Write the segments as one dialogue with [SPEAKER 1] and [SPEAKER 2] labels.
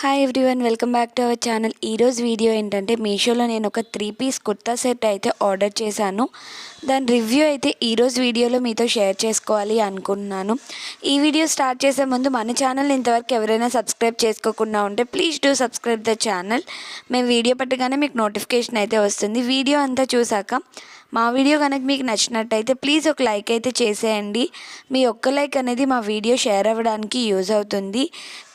[SPEAKER 1] Hi everyone, welcome back to our channel. ఈరోజు video ఏంటంటే మీషోలో నేను ఒక 3-పీస్ కుర్తా సెట్ అయితే ఆర్డర్ చేశాను. దాని రివ్యూ అయితే ఈరోజు వీడియోలో మీతో షేర్ చేసుకోవాలి అనుకుంటున్నాను. ఈ వీడియో స్టార్ట్ చేసే ముందు మన ఛానల్ ఇంతవరకు ఎవరైనా సబ్స్క్రైబ్ చేసుకోకుండా ఉంటే please do subscribe the channel. మేము వీడియో పెట్టగానే మీకు నోటిఫికేషన్ అయితే వస్తుంది. వీడియో అంతా చూసాక మా వీడియో కనుక మీకు నచ్చినట్టయితే ప్లీజ్ ఒక లైక్ అయితే చేసేయండి. మీ ఒక్క లైక్ అనేది మా వీడియో షేర్ అవ్వడానికి యూజ్ అవుతుంది.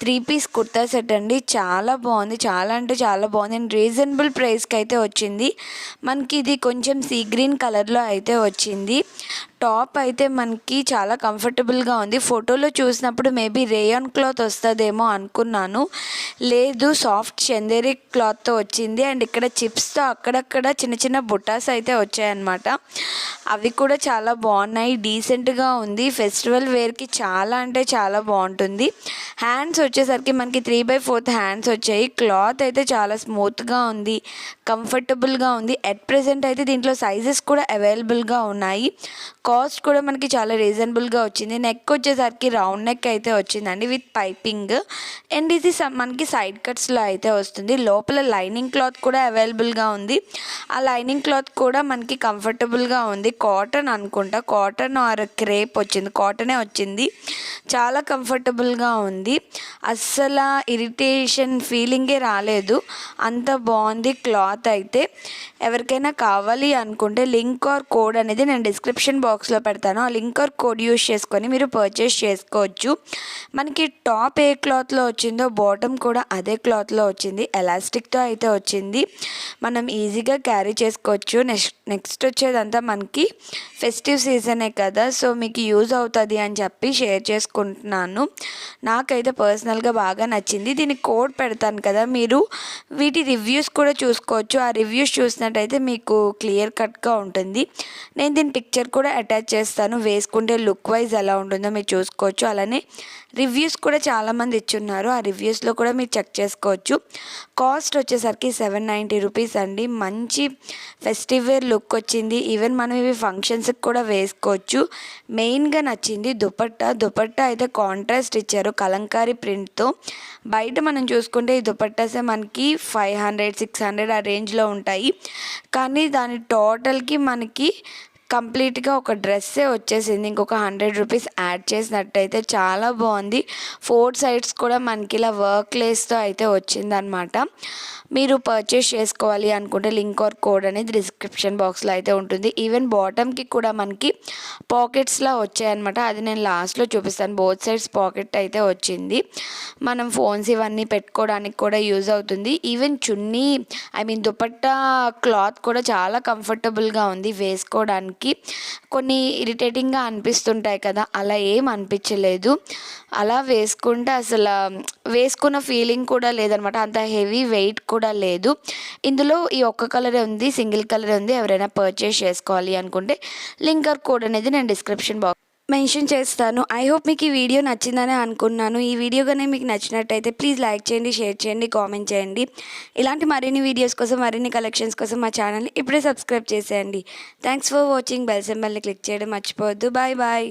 [SPEAKER 1] 3-పీస్ కుర్తా సెట్ అండి, చాలా బాగుంది, చాలా అంటే చాలా బాగుంది అండ్ రీజనబుల్ ప్రైస్కి అయితే వచ్చింది. మనకి ఇది కొంచెం సీ గ్రీన్ కలర్లో అయితే వచ్చింది. టాప్ అయితే మనకి చాలా కంఫర్టబుల్గా ఉంది. ఫోటోలో చూసినప్పుడు మేబీ రేయాన్ క్లాత్ వస్తుందేమో అనుకున్నాను, లేదు సాఫ్ట్ చందేరి క్లాత్తో వచ్చింది. అండ్ ఇక్కడ చిప్స్తో అక్కడక్కడ చిన్న చిన్న బుట్టాస్ అయితే వచ్చాయన్నమాట. అవి కూడా చాలా బాగున్నాయి, డీసెంట్గా ఉంది. ఫెస్టివల్ వేర్కి చాలా అంటే చాలా బాగుంటుంది. హ్యాండ్స్ వచ్చేసరికి మనకి 3/4 హ్యాండ్స్ వచ్చాయి. క్లాత్ అయితే చాలా స్మూత్గా ఉంది, కంఫర్టబుల్గా ఉంది. ఎట్ ప్రెజెంట్ అయితే దీంట్లో సైజెస్ కూడా అవైలబుల్గా ఉన్నాయి. కాస్ట్ కూడా మనకి చాలా రీజనబుల్గా వచ్చింది. నెక్ వచ్చేసరికి రౌండ్ నెక్ అయితే వచ్చిందండి విత్ పైపింగ్. అండ్ ఇది మనకి సైడ్ కట్స్లో అయితే వస్తుంది. లోపల లైనింగ్ క్లాత్ కూడా అవైలబుల్గా ఉంది. ఆ లైనింగ్ క్లాత్ కూడా మనకి కంఫర్టబుల్గా ఉంది. కాటన్ అనుకుంటా, కాటన్ ఆర్ క్రేప్ వచ్చింది, కాటనే వచ్చింది. చాలా కంఫర్టబుల్గా ఉంది, అస్సలు ఇరిటేషన్ ఫీలింగే రాలేదు, అంత బాగుంది క్లాత్ అయితే. ఎవరికైనా కావాలి అనుకుంటే లింక్ ఆర్ కోడ్ అనేది నేను డిస్క్రిప్షన్ బాక్స్లో పెడతాను. ఆ లింక్ ఆర్ కోడ్ యూస్ చేసుకొని మీరు పర్చేస్ చేసుకోవచ్చు. మనకి టాప్ ఏ క్లాత్లో వచ్చిందో బాటమ్ కూడా అదే క్లాత్లో వచ్చింది. ఎలాస్టిక్తో అయితే వచ్చింది, మనం ఈజీగా క్యారీ చేసుకోవచ్చు. నెక్స్ట్ వచ్చేదంతా మనకి ఫెస్టివ్ సీజనే కదా, సో మీకు యూజ్ అవుతుంది అని చెప్పి షేర్ చేసుకుంటున్నాను. నాకైతే పర్సనల్గా బాగా నచ్చింది. దీనికి కోడ్ పెడతాను కదా, మీరు వీటి రివ్యూస్ కూడా చూసుకోవచ్చు. ఆ రివ్యూస్ చూసినట్టయితే మీకు క్లియర్ కట్గా ఉంటుంది. నేను దీని పిక్చర్ కూడా అటాచ్ చేస్తాను, వేసుకుంటే లుక్ వైజ్ ఎలా ఉంటుందో మీరు చూసుకోవచ్చు. అలానే రివ్యూస్ కూడా చాలామంది ఇచ్చున్నారు, ఆ రివ్యూస్లో కూడా మీరు చెక్ చేసుకోవచ్చు. కాస్ట్ వచ్చేసరికి 790 రూపీస్ అండి. మంచి ఫెస్టివ్ వేర్ లుక్ వచ్చింది. ఈవెన్ మనం ఇవి ఫంక్షన్స్కి కూడా వేసుకోవచ్చు. మెయిన్గా నచ్చింది దుపట్టా అయితే కాంట్రాస్ట్ ఇచ్చారు కలంకారీ ప్రింట్తో. బయట మనం చూసుకుంటే ఈ దుపట్టాసే మనకి 500-600 ఆ రేంజ్లో ఉంటాయి, కానీ దాని టోటల్కి మనకి కంప్లీట్గా ఒక డ్రెస్సే వచ్చేసింది. ఇంకొక 100 రూపీస్ యాడ్ చేసినట్టయితే చాలా బాగుంది. 4 సైడ్స్ కూడా మనకి ఇలా వర్క్ లేస్తో అయితే వచ్చిందనమాట. మీరు పర్చేస్ చేసుకోవాలి అనుకుంటే లింక్ ఆర్ కోడ్ అనేది డిస్క్రిప్షన్ బాక్స్లో అయితే ఉంటుంది. ఈవెన్ బాటమ్కి కూడా మనకి పాకెట్స్లా వచ్చాయన్నమాట, అది నేను లాస్ట్లో చూపిస్తాను. బోత్ సైడ్స్ పాకెట్ అయితే వచ్చింది, మనం ఫోన్స్ ఇవన్నీ పెట్టుకోవడానికి కూడా యూజ్ అవుతుంది. ఈవెన్ చున్నీ దుపట్టా క్లాత్ కూడా చాలా కంఫర్టబుల్గా ఉంది వేసుకోవడానికి. కొన్ని ఇరిటేటింగ్గా అనిపిస్తుంటాయి కదా, అలా ఏం అనిపించలేదు. అలా వేసుకుంటే అసలు వేసుకున్న ఫీలింగ్ కూడా లేదనమాట, అంత హెవీ వెయిట్ కూడా లేదు. ఇందులో ఈ ఒక్క కలరే ఉంది, సింగిల్ కలరే ఉంది. ఎవరైనా పర్చేస్ చేసుకోవాలి అనుకుంటే లింక్ ఆర్ కోడ్ అనేది నేను డిస్క్రిప్షన్ బాక్స్ మెన్షన్ చేస్తాను. ఐ హోప్ మీకు ఈ వీడియో నచ్చిందని అనుకున్నాను. ఈ వీడియో కానీ మీకు నచ్చినట్టయితే ప్లీజ్ లైక్ చేయండి, షేర్ చేయండి, కామెంట్ చేయండి. ఇలాంటి మరిన్ని వీడియోస్ కోసం, మరిన్ని కలెక్షన్స్ కోసం మా ఛానల్ని ఇప్పుడే సబ్స్క్రైబ్ చేసేయండి. Thanks for watching. బెల్ సింబల్ని క్లిక్ చేయడం మర్చిపోవద్దు. Bye bye.